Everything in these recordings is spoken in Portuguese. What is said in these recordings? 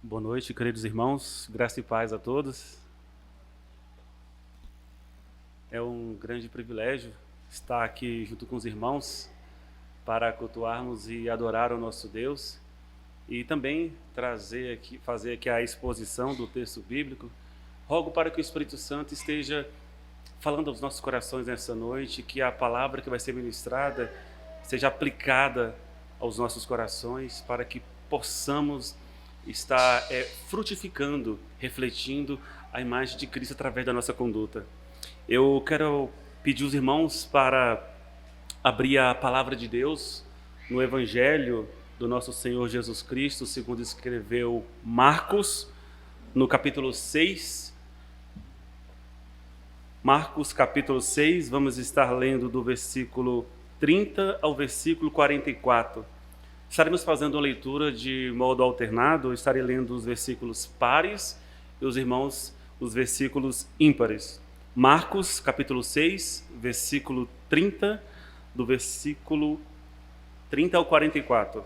Boa noite, queridos irmãos, graça e paz a todos. É um grande privilégio estar aqui junto com os irmãos para cultuarmos e adorar o nosso Deus e também fazer aqui a exposição do texto bíblico. Rogo para que o Espírito Santo esteja falando aos nossos corações nessa noite, que a palavra que vai ser ministrada seja aplicada aos nossos corações, para que possamos estar frutificando, refletindo a imagem de Cristo através da nossa conduta. Eu quero pedir aos irmãos para abrir a palavra de Deus no Evangelho do nosso Senhor Jesus Cristo, segundo escreveu Marcos, no capítulo 6. Marcos, capítulo 6, vamos estar lendo do versículo 30 ao versículo 44. Estaremos fazendo a leitura de modo alternado, eu estarei lendo os versículos pares e os irmãos os versículos ímpares. Marcos, capítulo 6, versículo 30, do versículo 30 ao 44.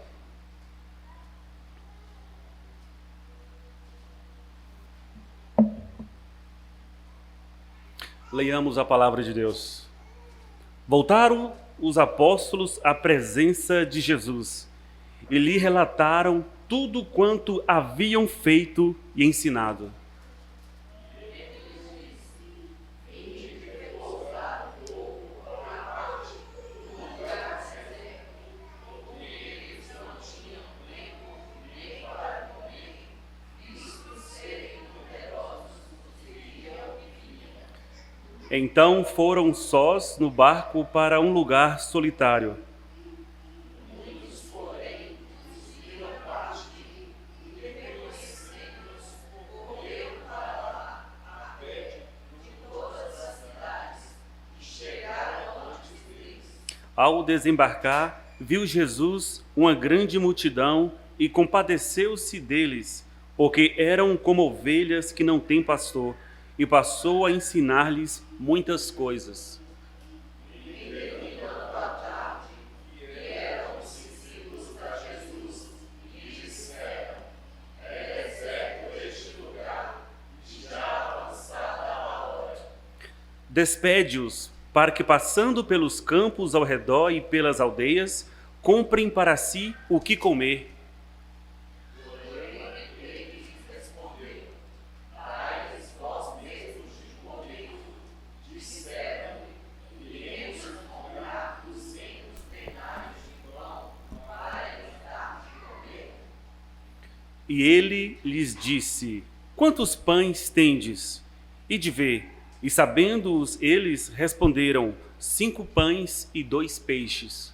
Leiamos a palavra de Deus. Voltaram os apóstolos à presença de Jesus e lhe relataram tudo quanto haviam feito e ensinado. Então foram sós no barco para um lugar solitário. Ao desembarcar, viu Jesus uma grande multidão e compadeceu-se deles, porque eram como ovelhas que não têm pastor, e passou a ensinar-lhes muitas coisas. Despede-os, para que, passando pelos campos ao redor e pelas aldeias, comprem para si o que comer. E ele lhes disse: quantos pães tendes? E de ver. E sabendo-os eles, responderam: 5 pães e 2 peixes.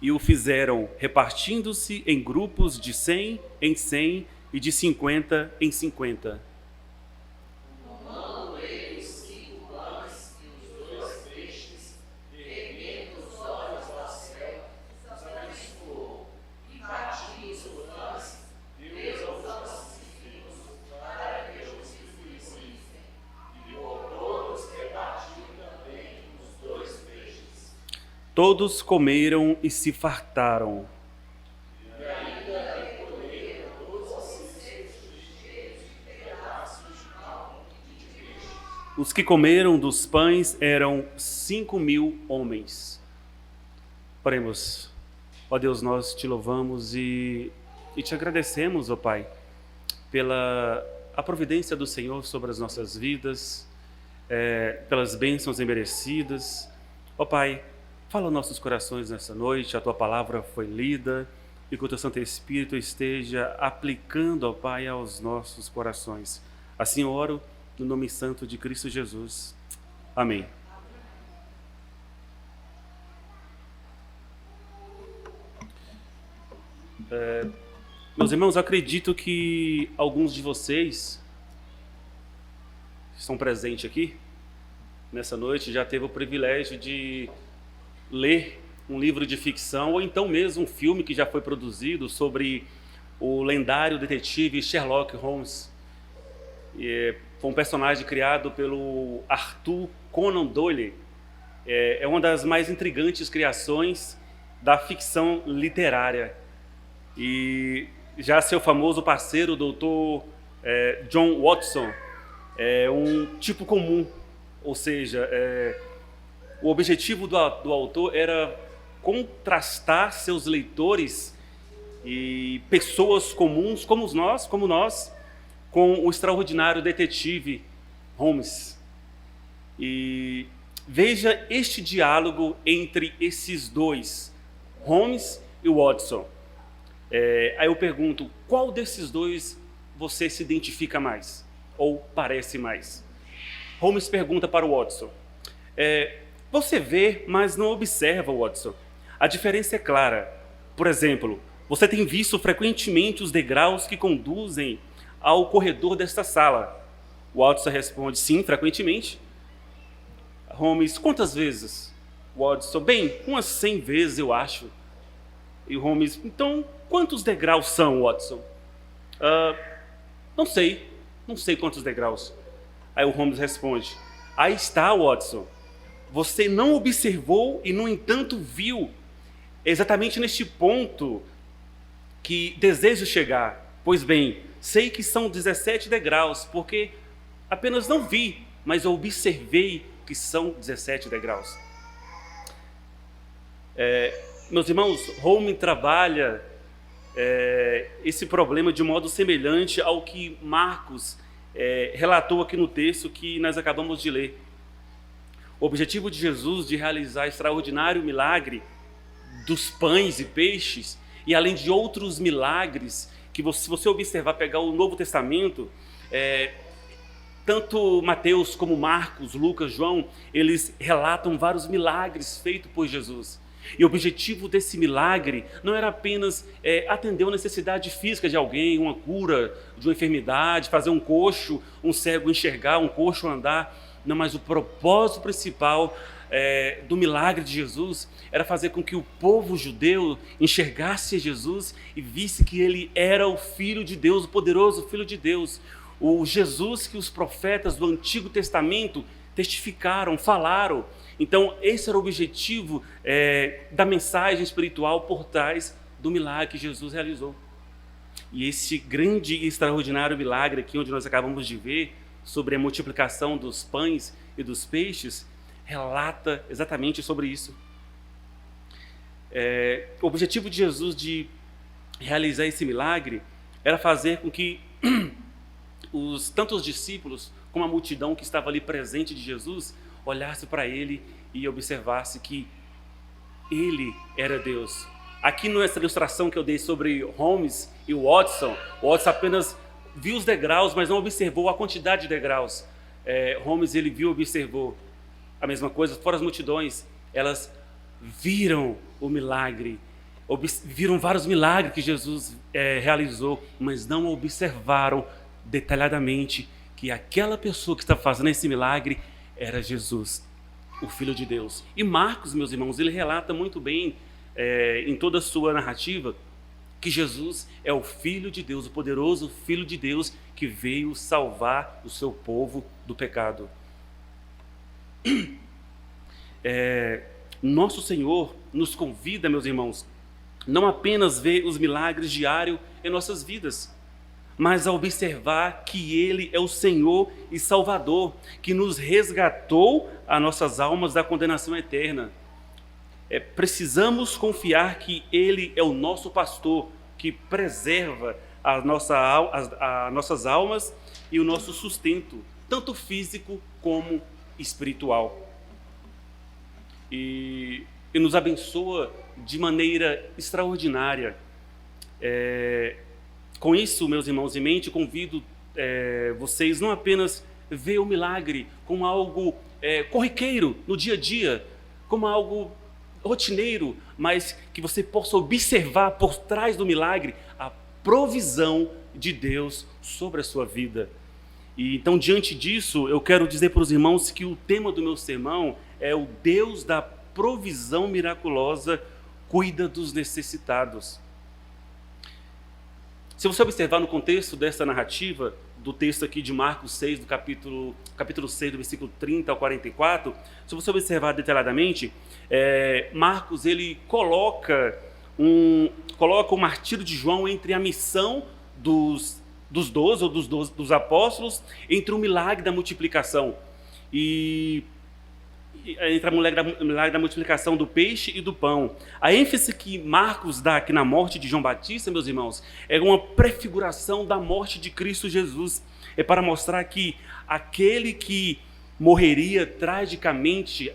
E o fizeram, repartindo-se em grupos de 100 em 100 e de 50 em 50. Todos comeram e se fartaram. Os que comeram dos pães eram 5.000 homens. Oremos. Ó Deus, nós te louvamos e te agradecemos, ó Pai, pela a providência do Senhor sobre as nossas vidas, pelas bênçãos imerecidas. Ó Pai, fala aos nossos corações nessa noite, a Tua palavra foi lida e que o Teu Santo Espírito esteja aplicando, ó Pai, aos nossos corações. Assim oro no nome santo de Cristo Jesus. Amém. Meus irmãos, acredito que alguns de vocês estão presentes aqui nessa noite já teve o privilégio de ler um livro de ficção ou então mesmo um filme que já foi produzido sobre o lendário detetive Sherlock Holmes. foi um personagem criado pelo Arthur Conan Doyle. É uma das mais intrigantes criações da ficção literária. E já seu famoso parceiro, o Dr. John Watson, é um tipo comum, ou seja, o objetivo do autor era contrastar seus leitores e pessoas comuns como nós, com o extraordinário detetive Holmes. E veja este diálogo entre esses dois, Holmes e Watson. Aí eu pergunto, qual desses dois você se identifica mais? Ou parece mais? Holmes pergunta para o Watson. Você vê, mas não observa, Watson. A diferença é clara. Por exemplo, você tem visto frequentemente os degraus que conduzem ao corredor desta sala? Watson responde, sim, frequentemente. Holmes, quantas vezes? Watson, bem, umas 100 vezes, eu acho. E Holmes, então, quantos degraus são, Watson? Não sei quantos degraus. Aí o Holmes responde, aí está, Watson. Você não observou e, no entanto, viu. Exatamente neste ponto que desejo chegar. Pois bem, sei que são 17 degraus, porque apenas não vi, mas eu observei que são 17 degraus. Meus irmãos, Holmes trabalha esse problema de modo semelhante ao que Marcos relatou aqui no texto que nós acabamos de ler. O objetivo de Jesus de realizar extraordinário milagre dos pães e peixes, e além de outros milagres, que se você observar, pegar o Novo Testamento, tanto Mateus como Marcos, Lucas, João, eles relatam vários milagres feitos por Jesus. E o objetivo desse milagre não era apenas atender uma necessidade física de alguém, uma cura de uma enfermidade, fazer um coxo, um cego enxergar, um coxo andar. Não, mas o propósito principal do milagre de Jesus era fazer com que o povo judeu enxergasse Jesus e visse que ele era o Filho de Deus, o poderoso Filho de Deus, o Jesus que os profetas do Antigo Testamento testificaram, falaram. Então esse era o objetivo da mensagem espiritual por trás do milagre que Jesus realizou. E esse grande e extraordinário milagre aqui, onde nós acabamos de ver, sobre a multiplicação dos pães e dos peixes, relata exatamente sobre isso. O objetivo de Jesus de realizar esse milagre era fazer com que tanto os discípulos como a multidão que estava ali presente de Jesus olhasse para ele e observasse que ele era Deus. Aqui nessa ilustração que eu dei sobre Holmes e Watson, apenas viu os degraus, mas não observou a quantidade de degraus. Holmes, ele viu e observou a mesma coisa. Fora as multidões, elas viram o milagre, viram vários milagres que Jesus realizou, mas não observaram detalhadamente que aquela pessoa que está fazendo esse milagre era Jesus, o Filho de Deus. E Marcos, meus irmãos, ele relata muito bem em toda a sua narrativa que Jesus é o Filho de Deus, o poderoso Filho de Deus que veio salvar o seu povo do pecado. Nosso Senhor nos convida, meus irmãos, não apenas ver os milagres diários em nossas vidas, mas a observar que Ele é o Senhor e Salvador, que nos resgatou as nossas almas da condenação eterna. Precisamos confiar que Ele é o nosso pastor, que preserva as nossas almas e o nosso sustento, tanto físico como espiritual. E nos abençoa de maneira extraordinária. Com isso, meus irmãos, em mente, convido vocês não apenas ver o milagre como algo corriqueiro no dia a dia, como algo rotineiro, mas que você possa observar por trás do milagre a provisão de Deus sobre a sua vida. E então, diante disso, eu quero dizer para os irmãos que o tema do meu sermão é o Deus da provisão miraculosa cuida dos necessitados. Se você observar no contexto dessa narrativa, do texto aqui de Marcos 6, do capítulo 6, do versículo 30 ao 44, se você observar detalhadamente, Marcos ele coloca o martírio de João entre a missão dos 12 ou dos apóstolos, entre o milagre da multiplicação entre o milagre da multiplicação do peixe e do pão. A ênfase que Marcos dá aqui na morte de João Batista, meus irmãos, é uma prefiguração da morte de Cristo Jesus. É para mostrar que aquele que morreria tragicamente,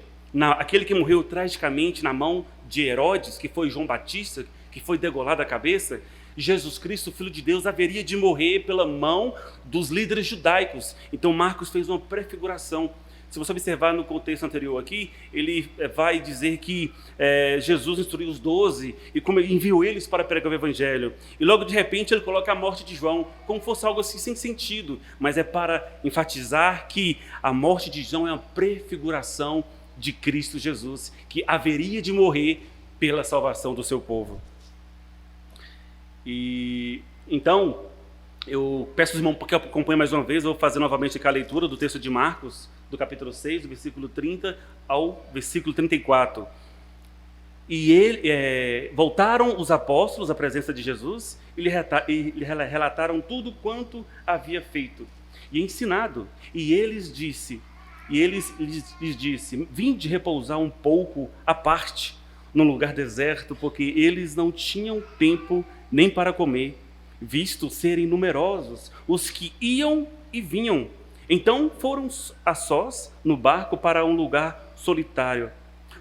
aquele que morreu tragicamente na mão de Herodes, que foi João Batista, que foi degolado a cabeça, Jesus Cristo, Filho de Deus, haveria de morrer pela mão dos líderes judaicos. Então Marcos fez uma prefiguração. Se você observar no contexto anterior aqui, ele vai dizer que Jesus instruiu os 12 e como ele enviou eles para pregar o evangelho. E logo de repente ele coloca a morte de João, como fosse algo assim sem sentido, mas é para enfatizar que a morte de João é uma prefiguração de Cristo Jesus, que haveria de morrer pela salvação do seu povo. E então, eu peço aos irmãos que acompanhem mais uma vez, eu vou fazer novamente aqui a leitura do texto de Marcos, do capítulo 6, do versículo 30 ao versículo 34. E voltaram os apóstolos à presença de Jesus e lhe relataram tudo quanto havia feito e ensinado. E lhes disse, vinde repousar um pouco à parte, num lugar deserto, porque eles não tinham tempo nem para comer, visto serem numerosos os que iam e vinham. Então foram a sós no barco para um lugar solitário.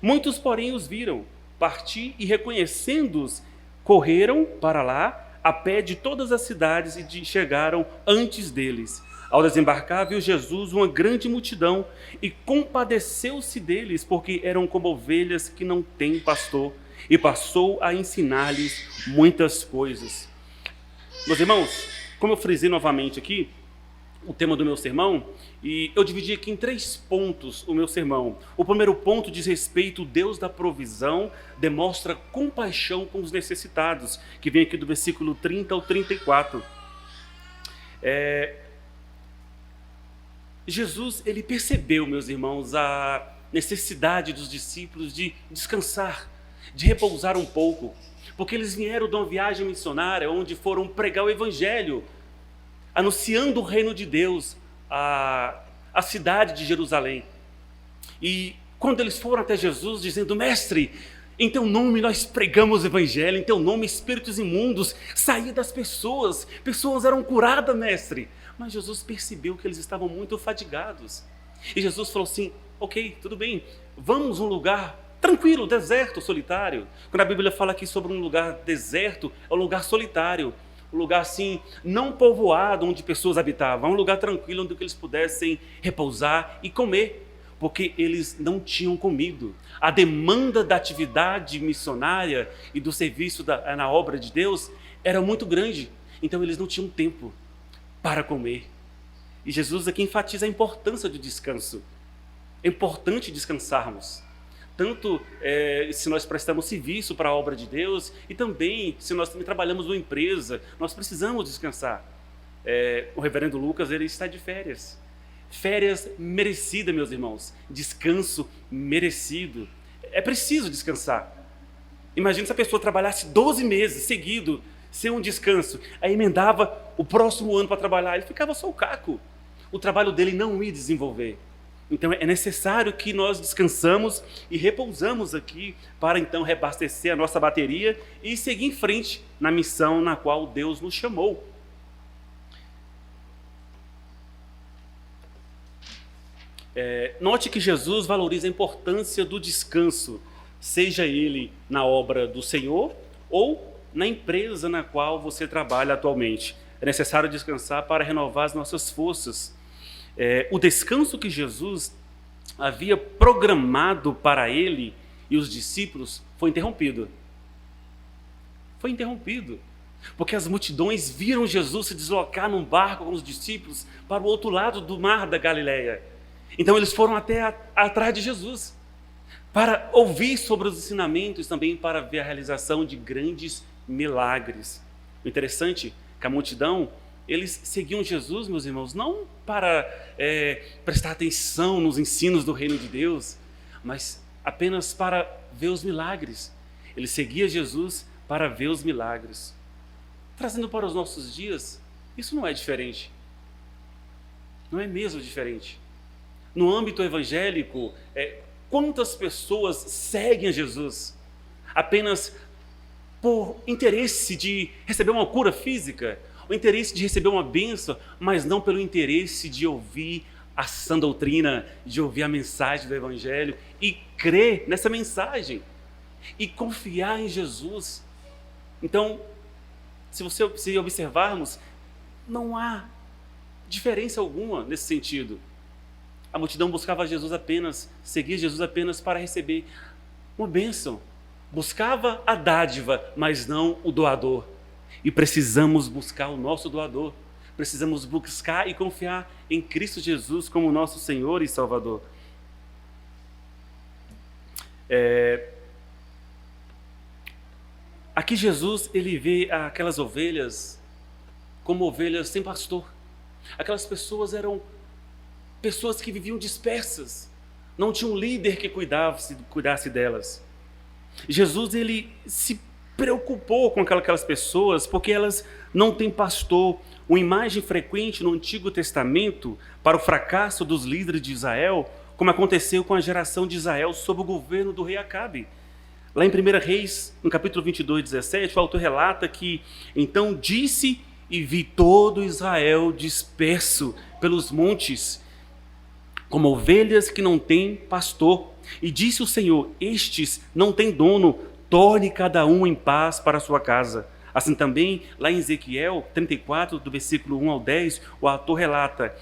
Muitos, porém, os viram partir e, reconhecendo-os, correram para lá a pé de todas as cidades e chegaram antes deles. Ao desembarcar, viu Jesus uma grande multidão e compadeceu-se deles, porque eram como ovelhas que não têm pastor, e passou a ensinar-lhes muitas coisas. Meus irmãos, como eu frisei novamente aqui, o tema do meu sermão, e eu dividi aqui em 3 pontos o meu sermão. O primeiro ponto diz respeito ao Deus da provisão, demonstra compaixão com os necessitados, que vem aqui do versículo 30 ao 34. Jesus, ele percebeu, meus irmãos, a necessidade dos discípulos de descansar, de repousar um pouco, porque eles vieram de uma viagem missionária, onde foram pregar o evangelho, anunciando o reino de Deus, a cidade de Jerusalém. E quando eles foram até Jesus, dizendo: mestre, em teu nome nós pregamos o evangelho, em teu nome espíritos imundos saíam das pessoas eram curadas, mestre. Mas Jesus percebeu que eles estavam muito fadigados. E Jesus falou assim: ok, tudo bem, vamos a um lugar tranquilo, deserto, solitário. Quando a Bíblia fala aqui sobre um lugar deserto, é um lugar solitário, um lugar assim, não povoado, onde pessoas habitavam, um lugar tranquilo, onde eles pudessem repousar e comer, porque eles não tinham comido. A demanda da atividade missionária e do serviço na obra de Deus era muito grande, então eles não tinham tempo para comer. E Jesus aqui enfatiza a importância do descanso. É importante descansarmos, tanto se nós prestamos serviço para a obra de Deus, e também se nós também trabalhamos numa empresa, nós precisamos descansar. O reverendo Lucas, ele está de férias merecidas, meus irmãos, descanso merecido. É preciso descansar. Imagina se a pessoa trabalhasse 12 meses seguido, sem um descanso, aí emendava o próximo ano para trabalhar, ele ficava só o caco, o trabalho dele não ia desenvolver. Então é necessário que nós descansamos e repousamos aqui para então reabastecer a nossa bateria e seguir em frente na missão na qual Deus nos chamou. Note que Jesus valoriza a importância do descanso, seja ele na obra do Senhor ou na empresa na qual você trabalha atualmente. É necessário descansar para renovar as nossas forças. O descanso que Jesus havia programado para ele e os discípulos foi interrompido. Foi interrompido, porque as multidões viram Jesus se deslocar num barco com os discípulos para o outro lado do mar da Galileia. Então eles foram até atrás de Jesus, para ouvir sobre os ensinamentos, também para ver a realização de grandes milagres. O interessante é que a multidão eles seguiam Jesus, meus irmãos, não para prestar atenção nos ensinos do reino de Deus, mas apenas para ver os milagres. Eles seguiam Jesus para ver os milagres. Trazendo para os nossos dias, isso não é diferente. Não é mesmo diferente. No âmbito evangélico, quantas pessoas seguem a Jesus apenas por interesse de receber uma cura física, o interesse de receber uma bênção, mas não pelo interesse de ouvir a sã doutrina, de ouvir a mensagem do Evangelho e crer nessa mensagem e confiar em Jesus. Então, se observarmos, não há diferença alguma nesse sentido. A multidão buscava Jesus apenas, seguia Jesus apenas para receber uma bênção. Buscava a dádiva, mas não o doador. E precisamos buscar o nosso doador. Precisamos buscar e confiar em Cristo Jesus como nosso Senhor e Salvador. Aqui Jesus, ele vê aquelas ovelhas como ovelhas sem pastor. Aquelas pessoas eram pessoas que viviam dispersas. Não tinha um líder que cuidasse delas. Jesus, ele se preocupou com aquelas pessoas porque elas não têm pastor. Uma imagem frequente no Antigo Testamento para o fracasso dos líderes de Israel, como aconteceu com a geração de Israel sob o governo do rei Acabe. Lá em 1 Reis, no capítulo 22, 17, o autor relata que então disse e vi todo Israel disperso pelos montes, como ovelhas que não têm pastor. E disse o Senhor: estes não têm dono, torne cada um em paz para a sua casa. Assim também, lá em Ezequiel 34, do versículo 1 ao 10, o autor relata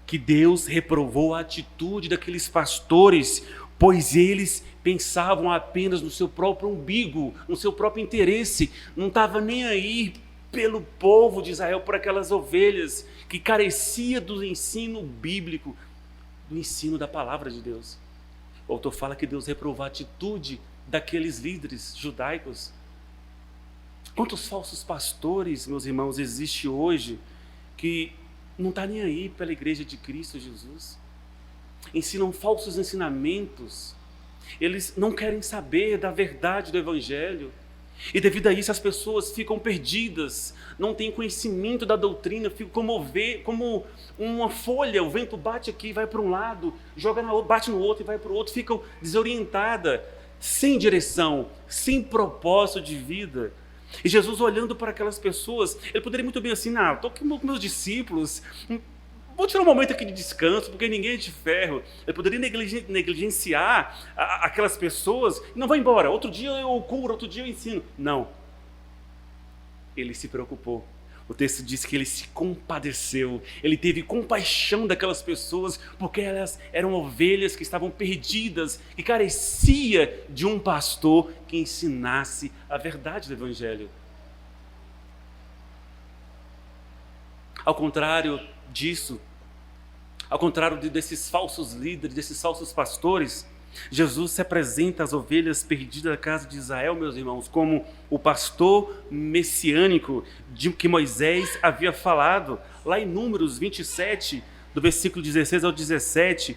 que Deus reprovou a atitude daqueles pastores, pois eles pensavam apenas no seu próprio umbigo, no seu próprio interesse, não estava nem aí pelo povo de Israel, por aquelas ovelhas que carecia do ensino bíblico, do ensino da palavra de Deus. O autor fala que Deus reprovou a atitude daqueles líderes judaicos. Quantos falsos pastores, meus irmãos, existe hoje que não está nem aí pela igreja de Cristo Jesus? Ensinam falsos ensinamentos. Eles não querem saber da verdade do Evangelho. E devido a isso as pessoas ficam perdidas, não têm conhecimento da doutrina, ficam como uma folha, o vento bate aqui, vai para um lado, joga na outra, bate no outro e vai para o outro, ficam desorientadas, sem direção, sem propósito de vida. E Jesus, olhando para aquelas pessoas, ele poderia muito bem assim: estou aqui com meus discípulos, vou tirar um momento aqui de descanso, porque ninguém é de ferro. Ele poderia negligenciar aquelas pessoas e não vai embora. Outro dia eu curo, outro dia eu ensino. Não. Ele se preocupou. O texto diz que ele se compadeceu. Ele teve compaixão daquelas pessoas, porque elas eram ovelhas que estavam perdidas e carecia de um pastor que ensinasse a verdade do Evangelho. Ao contrário disso, ao contrário desses falsos líderes, desses falsos pastores, Jesus se apresenta às ovelhas perdidas da casa de Israel, meus irmãos, como o pastor messiânico de que Moisés havia falado. Lá em Números 27, do versículo 16 ao 17,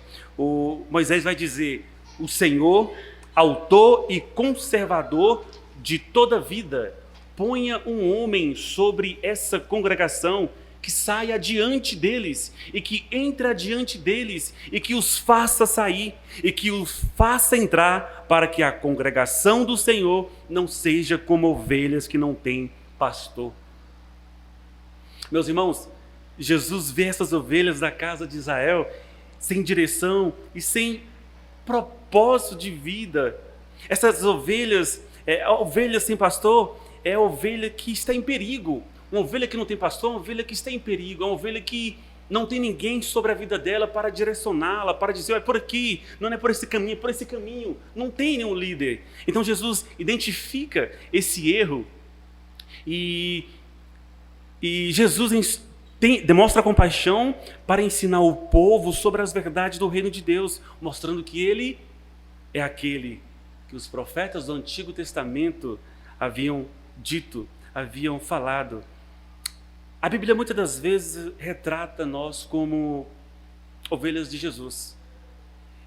Moisés vai dizer: o Senhor, autor e conservador de toda a vida, ponha um homem sobre essa congregação que saia adiante deles, e que entre adiante deles, e que os faça sair, e que os faça entrar, para que a congregação do Senhor não seja como ovelhas que não têm pastor. Meus irmãos, Jesus vê essas ovelhas da casa de Israel sem direção e sem propósito de vida. Essas ovelhas, a ovelha sem pastor é a ovelha que está em perigo. Uma ovelha que não tem pastor é uma ovelha que está em perigo, é uma ovelha que não tem ninguém sobre a vida dela para direcioná-la, para dizer: é por aqui, não é por esse caminho, é por esse caminho. Não tem nenhum líder. Então Jesus identifica esse erro e Jesus demonstra compaixão para ensinar o povo sobre as verdades do reino de Deus, mostrando que ele é aquele que os profetas do Antigo Testamento haviam dito, haviam falado. A Bíblia muitas das vezes retrata nós como ovelhas de Jesus.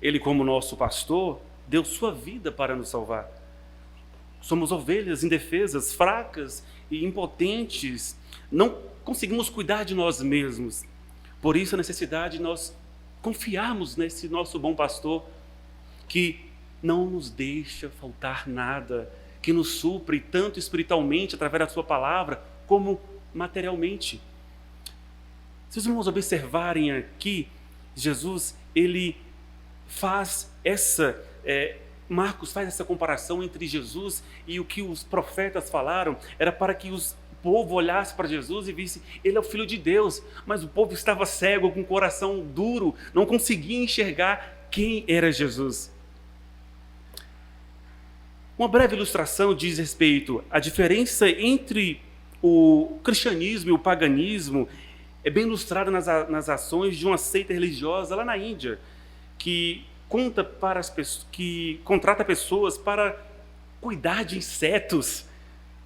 Ele, como nosso pastor, deu sua vida para nos salvar. Somos ovelhas indefesas, fracas e impotentes. Não conseguimos cuidar de nós mesmos. Por isso a necessidade de nós confiarmos nesse nosso bom pastor, que não nos deixa faltar nada, que nos supre tanto espiritualmente através da sua palavra, como materialmente. Se os irmãos observarem aqui, Jesus, ele faz Marcos faz essa comparação entre Jesus e o que os profetas falaram, era para que o povo olhasse para Jesus e visse, ele é o Filho de Deus, mas o povo estava cego, com o coração duro, não conseguia enxergar quem era Jesus. Uma breve ilustração diz respeito à diferença entre o cristianismo e o paganismo, é bem ilustrada nas ações de uma seita religiosa lá na Índia, que contrata pessoas para cuidar de insetos,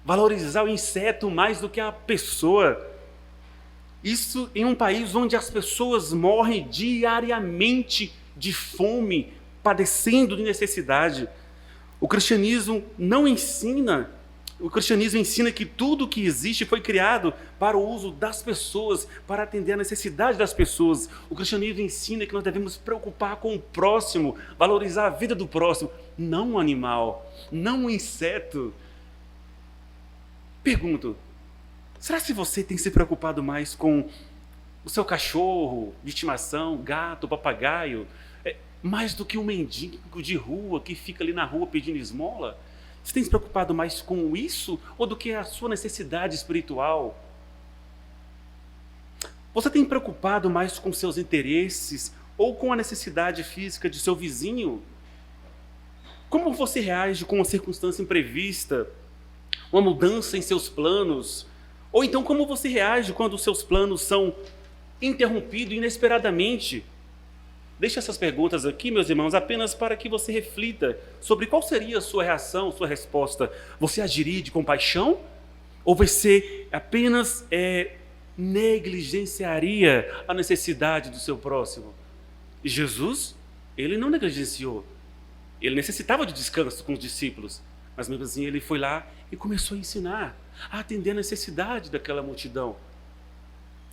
valorizar o inseto mais do que a pessoa. Isso em um país onde as pessoas morrem diariamente de fome, padecendo de necessidade. O cristianismo ensina que tudo que existe foi criado para o uso das pessoas, para atender a necessidade das pessoas. O cristianismo ensina que nós devemos preocupar com o próximo, valorizar a vida do próximo, não um animal, não um inseto. Pergunto, será que você tem se preocupado mais com o seu cachorro de estimação, gato, papagaio, mais do que um mendigo de rua que fica ali na rua pedindo esmola? Você tem se preocupado mais com isso ou do que a sua necessidade espiritual? Você tem preocupado mais com seus interesses ou com a necessidade física de seu vizinho? Como você reage com uma circunstância imprevista, uma mudança em seus planos? Ou então como você reage quando os seus planos são interrompidos inesperadamente? Deixe essas perguntas aqui, meus irmãos, apenas para que você reflita sobre qual seria a sua reação, sua resposta. Você agiria de compaixão? Ou você apenas negligenciaria a necessidade do seu próximo? E Jesus, ele não negligenciou. Ele necessitava de descanso com os discípulos, mas mesmo assim ele foi lá e começou a ensinar, a atender a necessidade daquela multidão.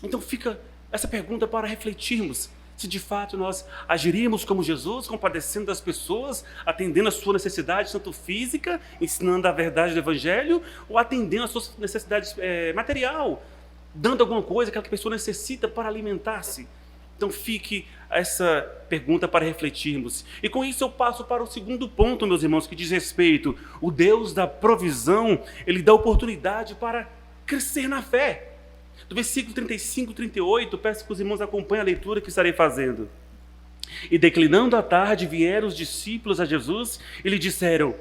Então fica essa pergunta para refletirmos. Se de fato nós agiríamos como Jesus, compadecendo das pessoas, atendendo a sua necessidade, tanto física, ensinando a verdade do Evangelho, ou atendendo a sua necessidade material, dando alguma coisa que aquela pessoa necessita para alimentar-se. Então fique essa pergunta para refletirmos. E com isso eu passo para o segundo ponto, meus irmãos, que diz respeito. O Deus da provisão, ele dá oportunidade para crescer na fé. Do versículo 35 e 38, peço que os irmãos acompanhem a leitura que estarei fazendo. E declinando a tarde, vieram os discípulos a Jesus e lhe disseram,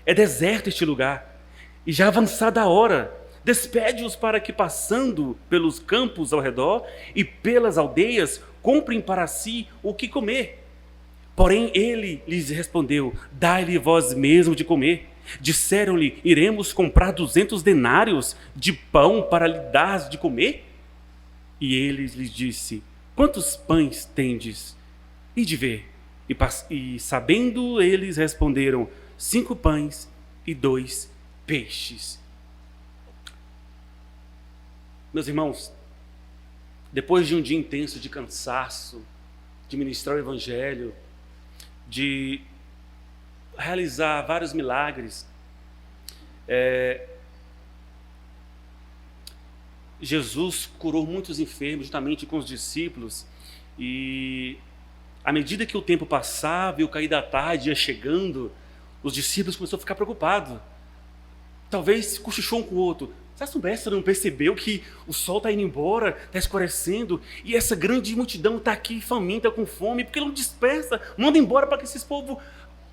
é deserto este lugar, e já avançada a hora, despede-os para que, passando pelos campos ao redor e pelas aldeias, comprem para si o que comer. Porém ele lhes respondeu, dai-lhe vós mesmo de comer. Disseram-lhe, iremos comprar 200 denários de pão para lhe dar de comer? E ele lhes disse, quantos pães tendes? Ide ver. E sabendo eles responderam, 5 pães e 2 peixes. Meus irmãos, depois de um dia intenso de cansaço, de ministrar o Evangelho, de realizar vários milagres, Jesus curou muitos enfermos juntamente com os discípulos, e à medida que o tempo passava e o cair da tarde ia chegando, os discípulos começaram a ficar preocupados. Talvez cochichou um com o outro. Será que o mestre não percebeu que o sol está indo embora, está escurecendo, e essa grande multidão está aqui faminta, com fome, porque ele não dispersa, manda embora para que esses povos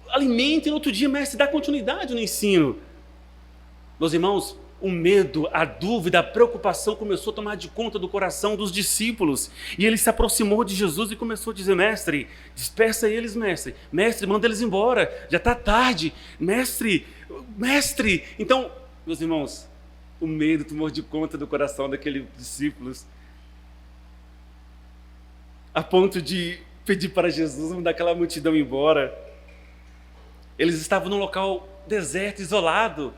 alimentem, e no outro dia, mestre, dá continuidade no ensino. Meus irmãos, o medo, a dúvida, a preocupação começou a tomar de conta do coração dos discípulos, e ele se aproximou de Jesus e começou a dizer, mestre, dispersa eles, mestre, manda eles embora, já está tarde, mestre. Então, meus irmãos, o medo tomou de conta do coração daqueles discípulos, a ponto de pedir para Jesus mandar aquela multidão embora. Eles estavam num local deserto, isolado,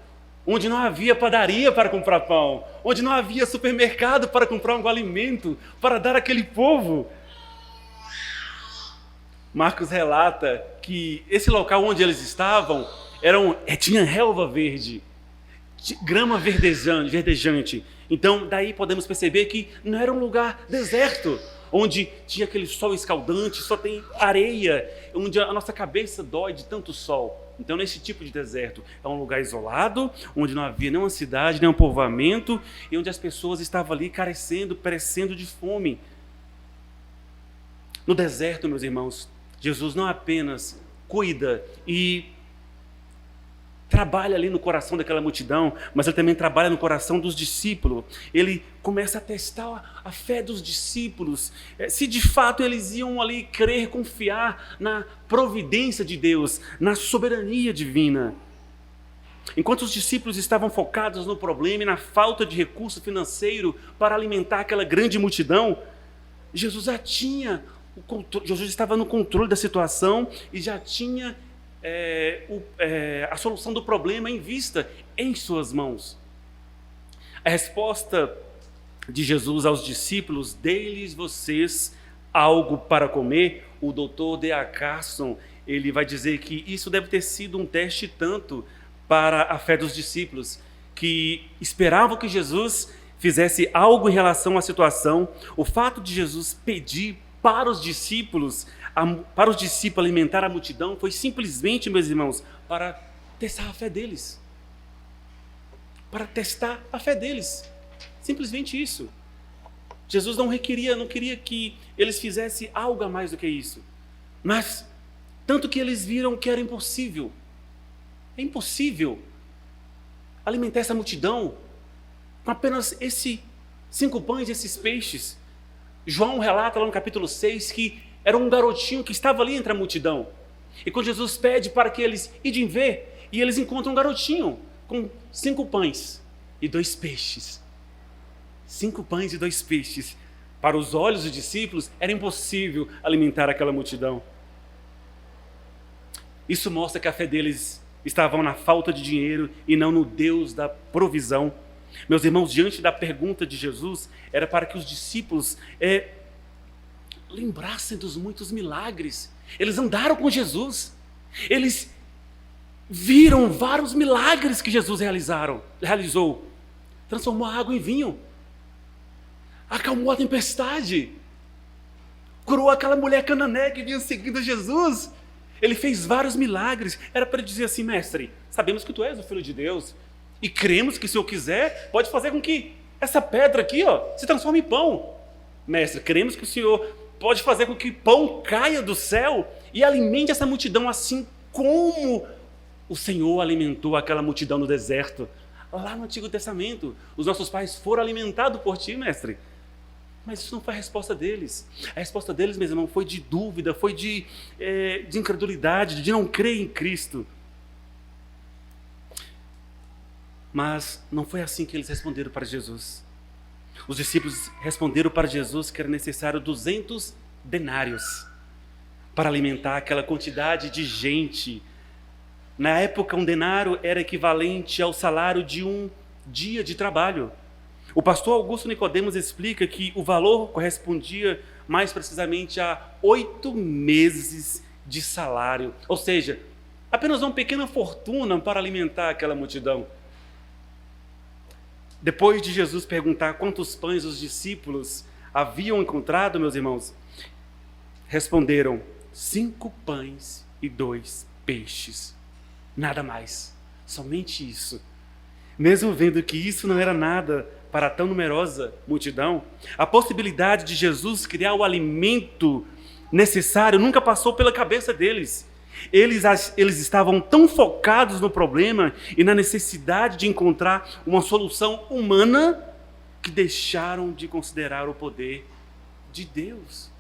onde não havia padaria para comprar pão, onde não havia supermercado para comprar um alimento, para dar àquele povo. Marcos relata que esse local onde eles estavam tinha relva verde, grama verdejante. Então, daí podemos perceber que não era um lugar deserto, onde tinha aquele sol escaldante, só tem areia, onde a nossa cabeça dói de tanto sol. Então, nesse tipo de deserto, é um lugar isolado, onde não havia nenhuma cidade, nenhum povoamento, e onde as pessoas estavam ali carecendo, perecendo de fome. No deserto, meus irmãos, Jesus não apenas cuida e trabalha ali no coração daquela multidão, mas ele também trabalha no coração dos discípulos. Ele começa a testar a fé dos discípulos, se de fato eles iam ali crer, confiar na providência de Deus, na soberania divina. Enquanto os discípulos estavam focados no problema e na falta de recurso financeiro para alimentar aquela grande multidão, Jesus estava no controle da situação e já tinha a solução do problema em vista, em suas mãos. A resposta de Jesus aos discípulos: "Dê-lhes vocês algo para comer", o Dr. D.A. Carson, ele vai dizer que isso deve ter sido um teste tanto para a fé dos discípulos, que esperavam que Jesus fizesse algo em relação à situação. O fato de Jesus pedir para os discípulos alimentar a multidão foi simplesmente, meus irmãos, para testar a fé deles. Para testar a fé deles. Simplesmente isso. Jesus não queria que eles fizessem algo a mais do que isso. Mas, tanto que eles viram que era impossível. É impossível alimentar essa multidão com apenas 5 pães e esses peixes. João relata lá no capítulo 6 que era um garotinho que estava ali entre a multidão. E quando Jesus pede para que eles idem ver, e eles encontram um garotinho com 5 pães e 2 peixes. 5 pães e 2 peixes. Para os olhos dos discípulos, era impossível alimentar aquela multidão. Isso mostra que a fé deles estava na falta de dinheiro e não no Deus da provisão. Meus irmãos, diante da pergunta de Jesus, era para que os discípulos lembrassem dos muitos milagres. Eles andaram com Jesus. Eles viram vários milagres que Jesus realizou. Transformou a água em vinho. Acalmou a tempestade. Curou aquela mulher cananeia que vinha seguindo Jesus. Ele fez vários milagres. Era para ele dizer assim: "Mestre, sabemos que tu és o Filho de Deus. E cremos que, se eu quiser, pode fazer com que essa pedra aqui se transforme em pão. Mestre, cremos que o Senhor pode fazer com que pão caia do céu e alimente essa multidão, assim como o Senhor alimentou aquela multidão no deserto." Lá no Antigo Testamento, os nossos pais foram alimentados por ti, mestre. Mas isso não foi a resposta deles. A resposta deles, meus irmãos, foi de dúvida, foi de incredulidade, de não crer em Cristo. Mas não foi assim que eles responderam para Jesus. Os discípulos responderam para Jesus que era necessário 200 denários para alimentar aquela quantidade de gente. Na época, um denário era equivalente ao salário de um dia de trabalho. O pastor Augusto Nicodemos explica que o valor correspondia mais precisamente a 8 meses de salário. Ou seja, apenas uma pequena fortuna para alimentar aquela multidão. Depois de Jesus perguntar quantos pães os discípulos haviam encontrado, meus irmãos, responderam: 5 pães e 2 peixes. Nada mais, somente isso. Mesmo vendo que isso não era nada para tão numerosa multidão, a possibilidade de Jesus criar o alimento necessário nunca passou pela cabeça deles. Eles estavam tão focados no problema e na necessidade de encontrar uma solução humana que deixaram de considerar o poder de Deus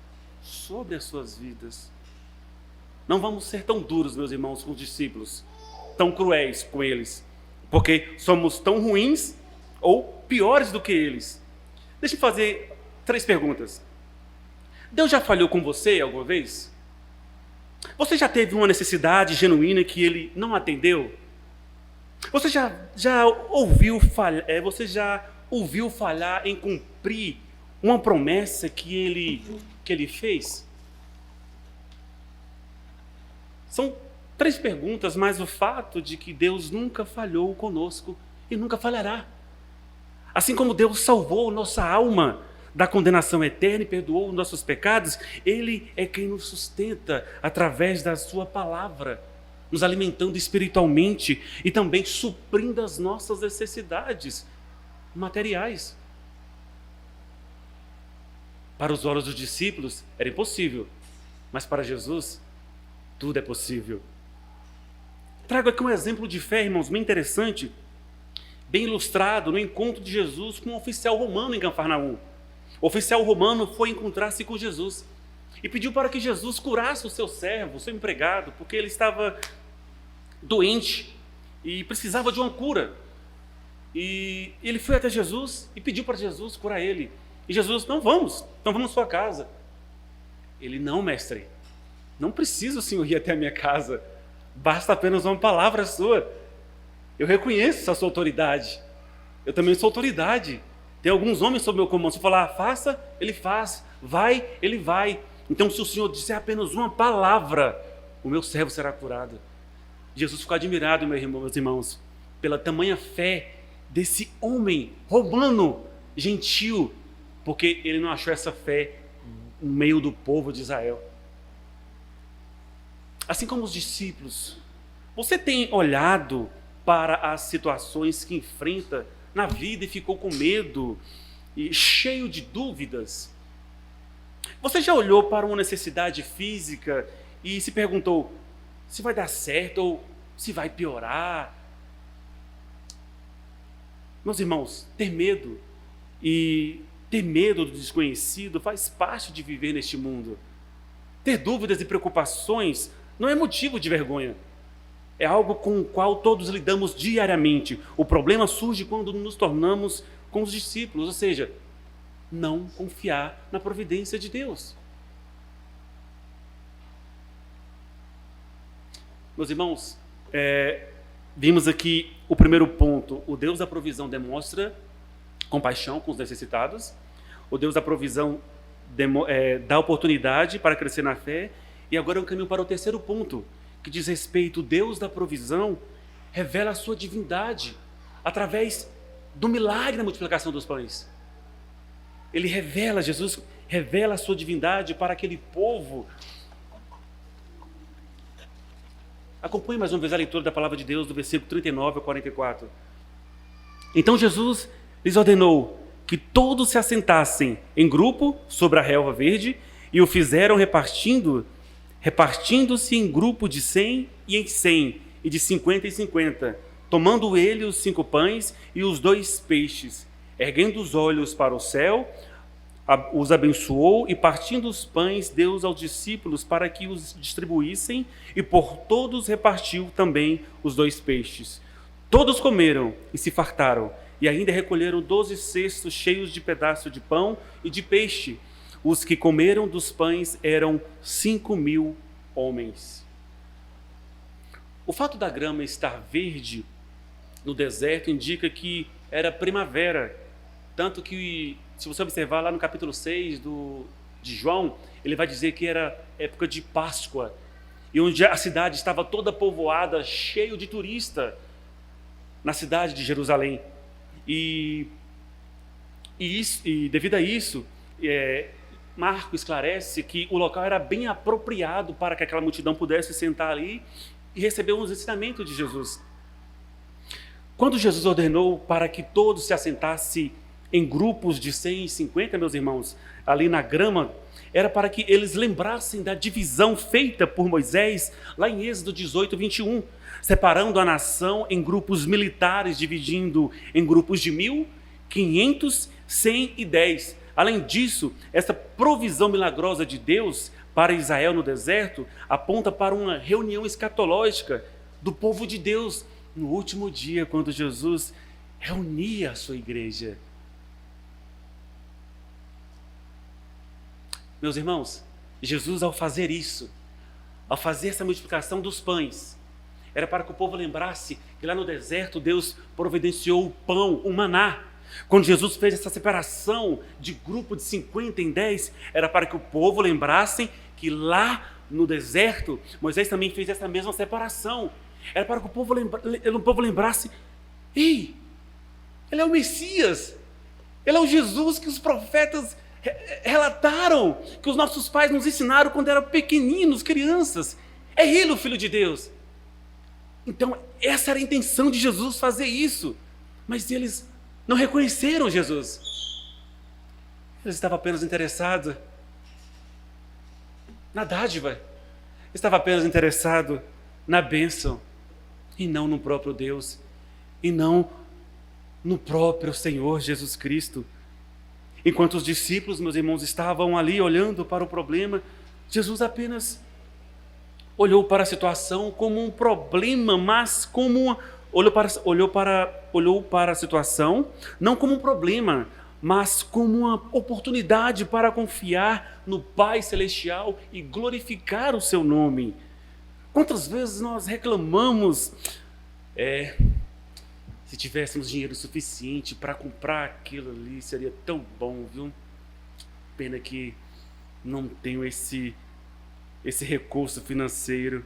sobre as suas vidas. Não vamos ser tão duros, meus irmãos, com os discípulos, tão cruéis com eles, porque somos tão ruins ou piores do que eles. Deixa eu fazer 3 perguntas. Deus já falhou com você alguma vez? Você já teve uma necessidade genuína que Ele não atendeu? Você já ouviu falhar em cumprir uma promessa que Ele fez? São 3 perguntas, mas o fato de que Deus nunca falhou conosco e nunca falhará. Assim como Deus salvou nossa alma da condenação eterna e perdoou os nossos pecados, Ele é quem nos sustenta através da sua palavra, nos alimentando espiritualmente e também suprindo as nossas necessidades materiais. Para os olhos dos discípulos era impossível, mas para Jesus tudo é possível. Trago aqui um exemplo de fé, irmãos, bem interessante, bem ilustrado no encontro de Jesus com um oficial romano em Cafarnaum. O oficial romano foi encontrar-se com Jesus e pediu para que Jesus curasse o seu servo, o seu empregado, porque ele estava doente e precisava de uma cura. E ele foi até Jesus e pediu para Jesus curar ele. E Jesus, então vamos à sua casa. Ele, não, mestre, não precisa o senhor ir até a minha casa, basta apenas uma palavra sua. Eu reconheço a sua autoridade, eu também sou autoridade. Tem alguns homens sob meu comando. Se eu falar, faça, ele faz, vai, ele vai. Então, se o Senhor disser apenas uma palavra, o meu servo será curado. Jesus ficou admirado, meus irmãos, pela tamanha fé desse homem romano, gentil, porque ele não achou essa fé no meio do povo de Israel. Assim como os discípulos, você tem olhado para as situações que enfrenta na vida e ficou com medo e cheio de dúvidas? Você já olhou para uma necessidade física e se perguntou se vai dar certo ou se vai piorar? Meus irmãos, ter medo do desconhecido faz parte de viver neste mundo. Ter dúvidas e preocupações não é motivo de vergonha. É algo com o qual todos lidamos diariamente. O problema surge quando nos tornamos com os discípulos, ou seja, não confiar na providência de Deus. Meus irmãos, vimos aqui o primeiro ponto. O Deus da provisão demonstra compaixão com os necessitados. O Deus da provisão dá oportunidade para crescer na fé. E agora eu caminho para o terceiro ponto, que diz respeito, o Deus da provisão revela a sua divindade através do milagre da multiplicação dos pães. Jesus revela a sua divindade para aquele povo. Acompanhe mais uma vez a leitura da palavra de Deus do versículo 39 ao 44. Então Jesus lhes ordenou que todos se assentassem em grupo sobre a relva verde e o fizeram repartindo-se em grupo de 100 e em 100, e de 50 em 50, tomando ele os 5 pães e os 2 peixes, erguendo os olhos para o céu, os abençoou e partindo os pães, deu aos discípulos para que os distribuíssem, e por todos repartiu também os 2 peixes. Todos comeram e se fartaram, e ainda recolheram 12 cestos cheios de pedaço de pão e de peixe. Os que comeram dos pães eram 5.000 homens. O fato da grama estar verde no deserto indica que era primavera. Tanto que, se você observar lá no capítulo 6 de João, ele vai dizer que era época de Páscoa, e onde a cidade estava toda povoada, cheio de turista, na cidade de Jerusalém. E devido a isso, Marcos esclarece que o local era bem apropriado para que aquela multidão pudesse sentar ali e receber os ensinamentos de Jesus. Quando Jesus ordenou para que todos se assentassem em grupos de 100 e 50, meus irmãos, ali na grama, era para que eles lembrassem da divisão feita por Moisés lá em Êxodo 18, 21, separando a nação em grupos militares, dividindo em grupos de 1.000, 500, 100 e 10. Além disso, essa provisão milagrosa de Deus para Israel no deserto aponta para uma reunião escatológica do povo de Deus no último dia, quando Jesus reunir a sua igreja. Meus irmãos, Jesus, ao fazer isso, ao fazer essa multiplicação dos pães, era para que o povo lembrasse que lá no deserto Deus providenciou o pão, o maná. Quando Jesus fez essa separação de grupo de 50 em 10, era para que o povo lembrasse que lá no deserto Moisés também fez essa mesma separação. Era para que o povo lembrasse: ei, ele é o Messias, ele é o Jesus que os profetas relataram, que os nossos pais nos ensinaram quando eram pequeninos, crianças. É ele o Filho de Deus. Então essa era a intenção de Jesus, fazer isso. Mas eles não reconheceram Jesus. Eles estavam apenas interessados na dádiva, estavam apenas interessados na bênção, e não no próprio Deus, e não no próprio Senhor Jesus Cristo. Enquanto os discípulos, meus irmãos, estavam ali olhando para o problema, Jesus apenas olhou para a situação como um problema, mas como olhou para a situação não como um problema, mas como uma oportunidade para confiar no Pai Celestial e glorificar o seu nome. Quantas vezes nós reclamamos, se tivéssemos dinheiro suficiente para comprar aquilo ali, seria tão bom, viu? Pena que não tenho esse recurso financeiro.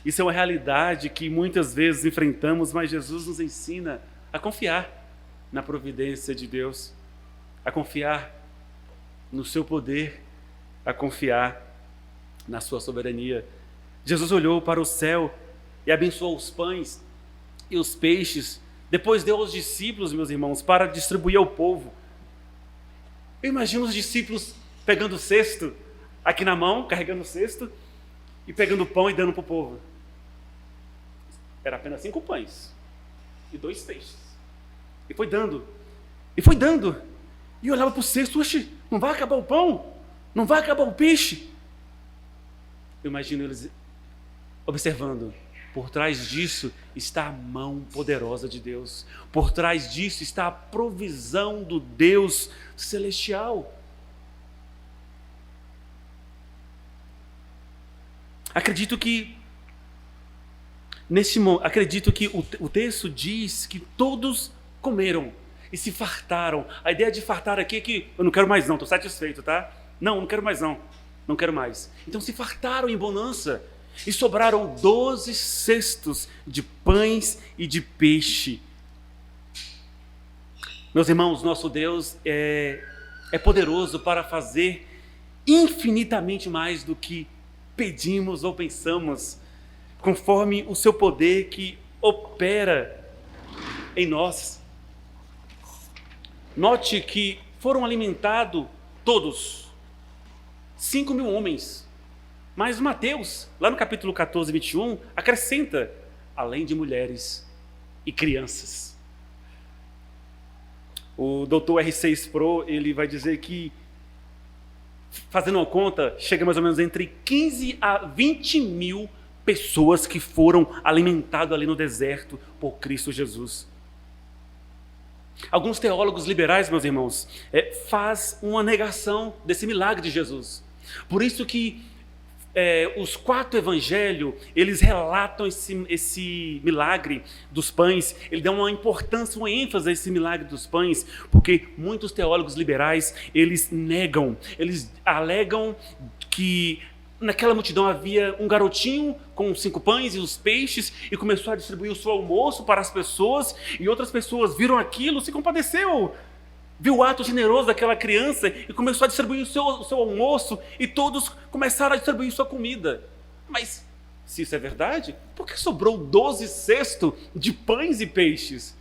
Isso é uma realidade que muitas vezes enfrentamos, mas Jesus nos ensina a confiar na providência de Deus, a confiar no seu poder, a confiar na sua soberania. Jesus olhou para o céu e abençoou os pães e os peixes, depois deu aos discípulos, meus irmãos, para distribuir ao povo. Eu imagino os discípulos pegando o cesto aqui na mão, carregando o cesto e pegando o pão e dando para o povo. Era apenas 5 pães e 2 peixes. E foi dando, e olhava para o cesto: oxe, não vai acabar o pão? Não vai acabar o peixe? Eu imagino eles observando: por trás disso está a mão poderosa de Deus, por trás disso está a provisão do Deus celestial. Acredito que o texto diz que todos comeram e se fartaram. A ideia de fartar aqui é que eu não quero mais não, estou satisfeito, tá? Não quero mais não quero mais. Então se fartaram em bonança e sobraram 12 cestos de pães e de peixe. Meus irmãos, nosso Deus é poderoso para fazer infinitamente mais do que pedimos ou pensamos, conforme o seu poder que opera em nós. Note que foram alimentados todos, 5.000 homens. Mas Mateus, lá no capítulo 14, 21, acrescenta: além de mulheres e crianças. O Dr. R6 Sproul, ele vai dizer que, fazendo uma conta, chega mais ou menos entre 15 a 20 mil pessoas que foram alimentadas ali no deserto por Cristo Jesus. Alguns teólogos liberais, meus irmãos, faz uma negação desse milagre de Jesus. Por isso que os 4 evangelhos, eles relatam esse milagre dos pães, eles dão uma importância, uma ênfase a esse milagre dos pães, porque muitos teólogos liberais, eles negam, eles alegam que naquela multidão havia um garotinho com 5 pães e os peixes e começou a distribuir o seu almoço para as pessoas, e outras pessoas viram aquilo, se compadeceu, viu o ato generoso daquela criança e começou a distribuir o seu almoço, e todos começaram a distribuir sua comida. Mas, se isso é verdade, por que sobrou 12 cestos de pães e peixes?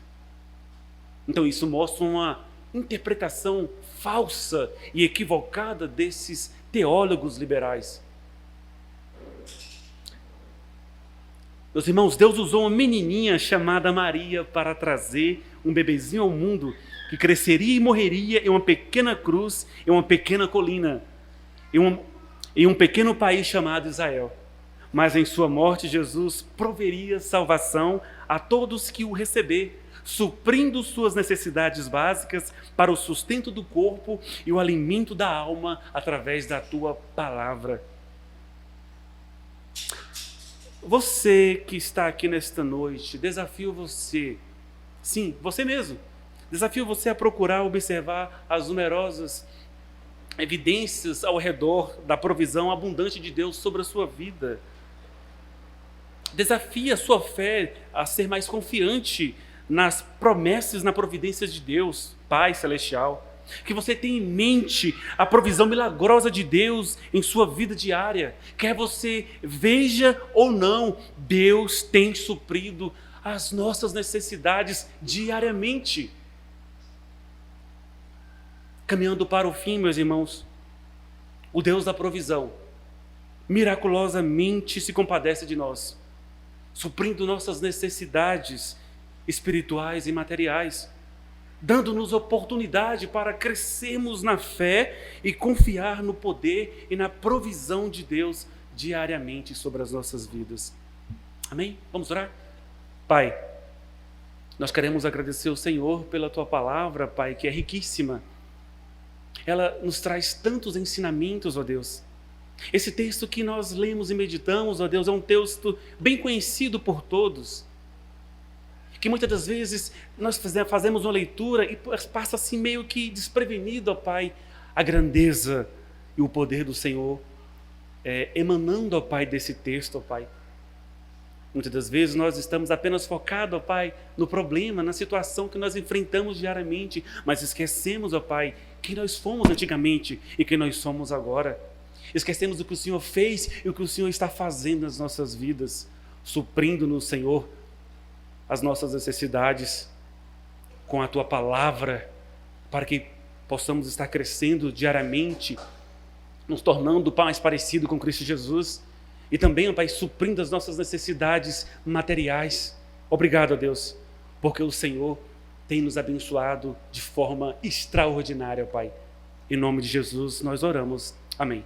Então isso mostra uma interpretação falsa e equivocada desses teólogos liberais. Meus irmãos, Deus usou uma menininha chamada Maria para trazer um bebezinho ao mundo que cresceria e morreria em uma pequena cruz, em uma pequena colina, em um pequeno país chamado Israel. Mas em sua morte, Jesus proveria salvação a todos que o receber. suprindo suas necessidades básicas para o sustento do corpo e o alimento da alma através da tua palavra. Você que está aqui nesta noite, desafio você, sim, você mesmo, desafio você a procurar observar as numerosas evidências ao redor da provisão abundante de Deus sobre a sua vida. Desafia a sua fé a ser mais confiante nas promessas, na providência de Deus, Pai Celestial. Que você tenha em mente a provisão milagrosa de Deus em sua vida diária. Quer você veja ou não, Deus tem suprido as nossas necessidades diariamente. Caminhando para o fim, meus irmãos, o Deus da provisão miraculosamente se compadece de nós, suprindo nossas necessidades espirituais e materiais, dando-nos oportunidade para crescermos na fé e confiar no poder e na provisão de Deus diariamente sobre as nossas vidas. Amém? Vamos orar? Pai, nós queremos agradecer ao Senhor pela Tua palavra, Pai, que é riquíssima. Ela nos traz tantos ensinamentos, ó Deus. Esse texto que nós lemos e meditamos, ó Deus, é um texto bem conhecido por todos, que muitas das vezes nós fazemos uma leitura e passa assim meio que desprevenido, ó Pai, a grandeza e o poder do Senhor emanando, ó Pai, desse texto, ó Pai. Muitas das vezes nós estamos apenas focados, ó Pai, no problema, na situação que nós enfrentamos diariamente, mas esquecemos, ó Pai, quem nós fomos antigamente e quem nós somos agora. Esquecemos o que o Senhor fez e o que o Senhor está fazendo nas nossas vidas, suprindo-nos, Senhor, as nossas necessidades com a Tua palavra, para que possamos estar crescendo diariamente, nos tornando mais parecido com Cristo Jesus, e também, ó Pai, suprindo as nossas necessidades materiais. Obrigado, ó Deus, porque o Senhor tem nos abençoado de forma extraordinária, ó Pai. Em nome de Jesus nós oramos. Amém.